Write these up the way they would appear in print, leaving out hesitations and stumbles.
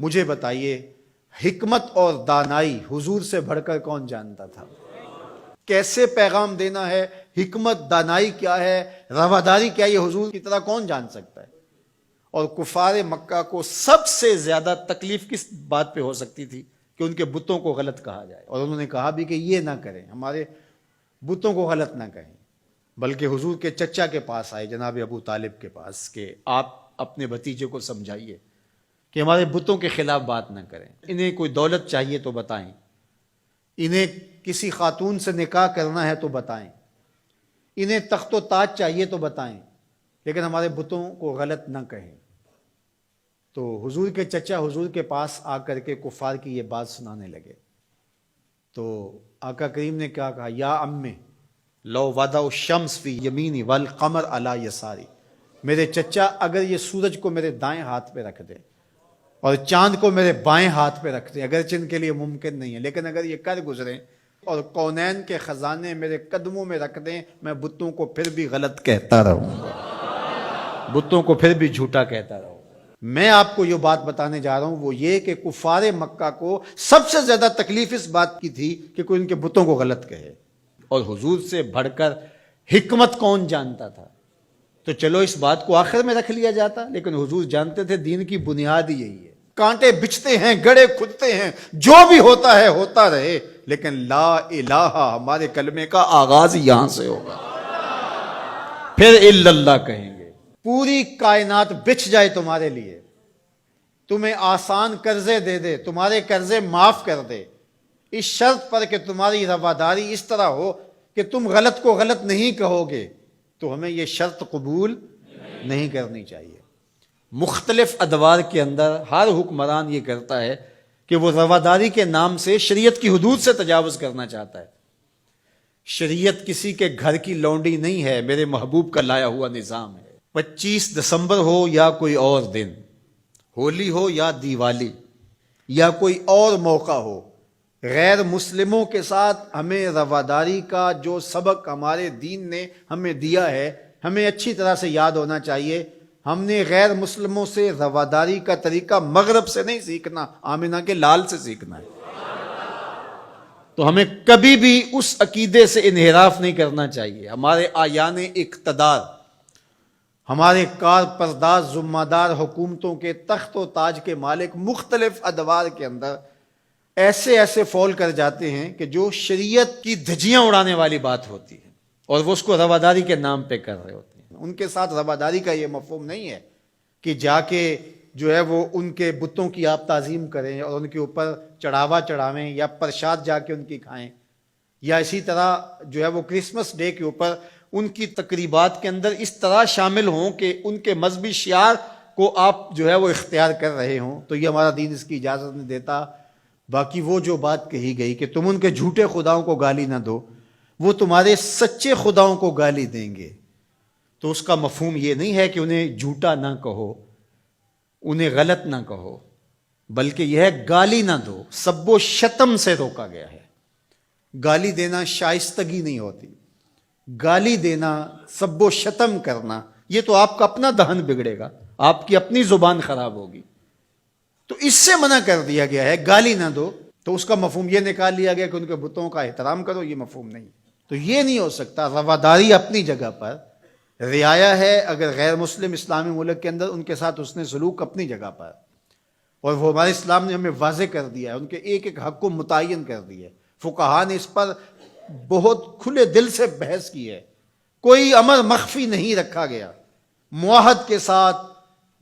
مجھے بتائیے حکمت اور دانائی حضور سے بڑھ کر کون جانتا تھا؟ کیسے پیغام دینا ہے، حکمت دانائی کیا ہے، رواداری کیا ہے، یہ حضور کی طرح کون جان سکتا ہے؟ اور کفار مکہ کو سب سے زیادہ تکلیف کس بات پہ ہو سکتی تھی کہ ان کے بتوں کو غلط کہا جائے، اور انہوں نے کہا بھی کہ یہ نہ کریں، ہمارے بتوں کو غلط نہ کہیں، بلکہ حضور کے چچا کے پاس آئے، جناب ابو طالب کے پاس، کہ آپ اپنے بھتیجے کو سمجھائیے کہ ہمارے بتوں کے خلاف بات نہ کریں، انہیں کوئی دولت چاہیے تو بتائیں، انہیں کسی خاتون سے نکاح کرنا ہے تو بتائیں، انہیں تخت و تاج چاہیے تو بتائیں، لیکن ہمارے بتوں کو غلط نہ کہیں۔ تو حضور کے چچا حضور کے پاس آ کر کے کفار کی یہ بات سنانے لگے، تو آقا کریم نے کیا کہا؟ یا امی لو وضع الشمس فی یمینی والقمر علی یساری، میرے چچا اگر یہ سورج کو میرے دائیں ہاتھ پہ رکھ دیں اور چاند کو میرے بائیں ہاتھ پہ رکھ دیں، اگرچہ ان کے لیے ممکن نہیں ہے، لیکن اگر یہ کر گزریں اور کونین کے خزانے میرے قدموں میں رکھ دیں، میں بتوں کو پھر بھی غلط کہتا رہوں گا، بتوں کو پھر بھی جھوٹا کہتا رہوں گا۔ میں آپ کو یہ بات بتانے جا رہا ہوں وہ یہ کہ کفار مکہ کو سب سے زیادہ تکلیف اس بات کی تھی کہ کوئی ان کے بتوں کو غلط کہے، اور حضور سے بڑھ کر حکمت کون جانتا تھا؟ تو چلو اس بات کو آخر میں رکھ لیا جاتا، لیکن حضور جانتے تھے دین کی بنیاد ہی یہی ہے، کانٹے بچھتے ہیں، گڑے کھدتے ہیں، جو بھی ہوتا ہے ہوتا رہے، لیکن لا الہ ہمارے کلمے کا آغاز یہاں سے ہوگا، پھر الا اللہ کہیں گے۔ پوری کائنات بچھ جائے تمہارے لیے، تمہیں آسان قرضے دے دے، تمہارے قرضے معاف کر دے، اس شرط پر کہ تمہاری رواداری اس طرح ہو کہ تم غلط کو غلط نہیں کہو گے، تو ہمیں یہ شرط قبول نہیں کرنی چاہیے۔ مختلف ادوار کے اندر ہر حکمران یہ کرتا ہے کہ وہ رواداری کے نام سے شریعت کی حدود سے تجاوز کرنا چاہتا ہے۔ شریعت کسی کے گھر کی لونڈی نہیں ہے، میرے محبوب کا لایا ہوا نظام ہے۔ 25 دسمبر ہو یا کوئی اور دن، ہولی ہو یا دیوالی یا کوئی اور موقع ہو، غیر مسلموں کے ساتھ ہمیں رواداری کا جو سبق ہمارے دین نے ہمیں دیا ہے ہمیں اچھی طرح سے یاد ہونا چاہیے۔ ہم نے غیر مسلموں سے رواداری کا طریقہ مغرب سے نہیں سیکھنا، آمنہ کے لال سے سیکھنا ہے۔ تو ہمیں کبھی بھی اس عقیدے سے انحراف نہیں کرنا چاہیے۔ ہمارے آیان اقتدار، ہمارے کار پرداز ذمہ دار حکومتوں کے تخت و تاج کے مالک مختلف ادوار کے اندر ایسے فول کر جاتے ہیں کہ جو شریعت کی دھجیاں اڑانے والی بات ہوتی ہے، اور وہ اس کو رواداری کے نام پہ کر رہے ہوتے ہیں۔ ان کے ساتھ رواداری کا یہ مفہوم نہیں ہے کہ جا کے جو ہے وہ ان کے بتوں کی آپ تعظیم کریں اور ان کے اوپر چڑھاوا چڑھاویں یا پرشاد جا کے ان کی کھائیں، یا اسی طرح جو ہے وہ کرسمس ڈے کے اوپر ان کی تقریبات کے اندر اس طرح شامل ہوں کہ ان کے مذہبی شعار کو آپ جو ہے وہ اختیار کر رہے ہوں، تو یہ ہمارا دین اس کی اجازت نہیں دیتا۔ باقی وہ جو بات کہی گئی کہ تم ان کے جھوٹے خداؤں کو گالی نہ دو، وہ تمہارے سچے خداؤں کو گالی دیں گے، تو اس کا مفہوم یہ نہیں ہے کہ انہیں جھوٹا نہ کہو، انہیں غلط نہ کہو، بلکہ یہ ہے گالی نہ دو۔ سب و شتم سے روکا گیا ہے۔ گالی دینا شائستگی نہیں ہوتی، گالی دینا، سب و شتم کرنا، یہ تو آپ کا اپنا دہن بگڑے گا، آپ کی اپنی زبان خراب ہوگی، تو اس سے منع کر دیا گیا ہے گالی نہ دو۔ تو اس کا مفہوم یہ نکال لیا گیا کہ ان کے بتوں کا احترام کرو، یہ مفہوم نہیں۔ تو یہ نہیں ہو سکتا۔ رواداری اپنی جگہ پر، رعایا ہے اگر غیر مسلم اسلامی ملک کے اندر ان کے ساتھ حسن سلوک اپنی جگہ پر، اور وہ ہمارے اسلام نے ہمیں واضح کر دیا ہے، ان کے ایک ایک حق کو متعین کر دیا ہے۔ فقہا نے اس پر بہت کھلے دل سے بحث کی ہے، کوئی امر مخفی نہیں رکھا گیا، معاہد کے ساتھ،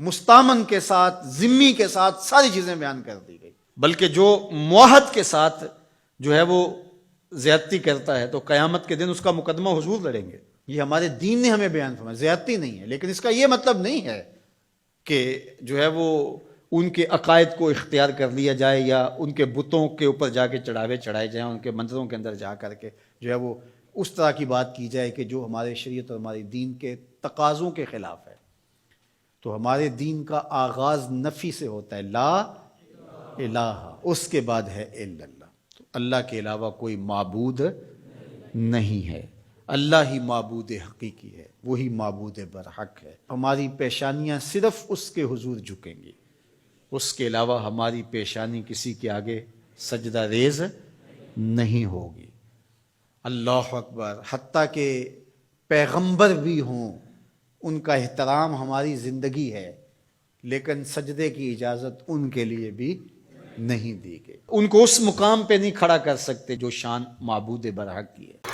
مستامن کے ساتھ، ذمی کے ساتھ ساری چیزیں بیان کر دی گئی۔ بلکہ جو معاہد کے ساتھ جو ہے وہ زیادتی کرتا ہے تو قیامت کے دن اس کا مقدمہ حضور لڑیں گے۔ یہ ہمارے دین نے ہمیں بیان فرمایا، زیادتی نہیں ہے، لیکن اس کا یہ مطلب نہیں ہے کہ جو ہے وہ ان کے عقائد کو اختیار کر لیا جائے یا ان کے بتوں کے اوپر جا کے چڑھاوے چڑھائے جائیں، ان کے منظروں کے اندر جا کر کے جو ہے وہ اس طرح کی بات کی جائے کہ جو ہمارے شریعت اور ہمارے دین کے تقاضوں کے خلاف ہے۔ تو ہمارے دین کا آغاز نفی سے ہوتا ہے، لا الہ، اس کے بعد ہے الا اللہ، تو اللہ کے علاوہ کوئی معبود نہیں ہے، اللہ ہی معبود حقیقی ہے، وہی معبود برحق ہے۔ ہماری پیشانیاں صرف اس کے حضور جھکیں گی، اس کے علاوہ ہماری پیشانی کسی کے آگے سجدہ ریز نہیں ہوگی۔ اللہ اکبر، حتیٰ کہ پیغمبر بھی ہوں ان کا احترام ہماری زندگی ہے، لیکن سجدے کی اجازت ان کے لیے بھی نہیں دی گئی۔ ان کو اس مقام پہ نہیں کھڑا کر سکتے جو شان معبود برحق کی ہے۔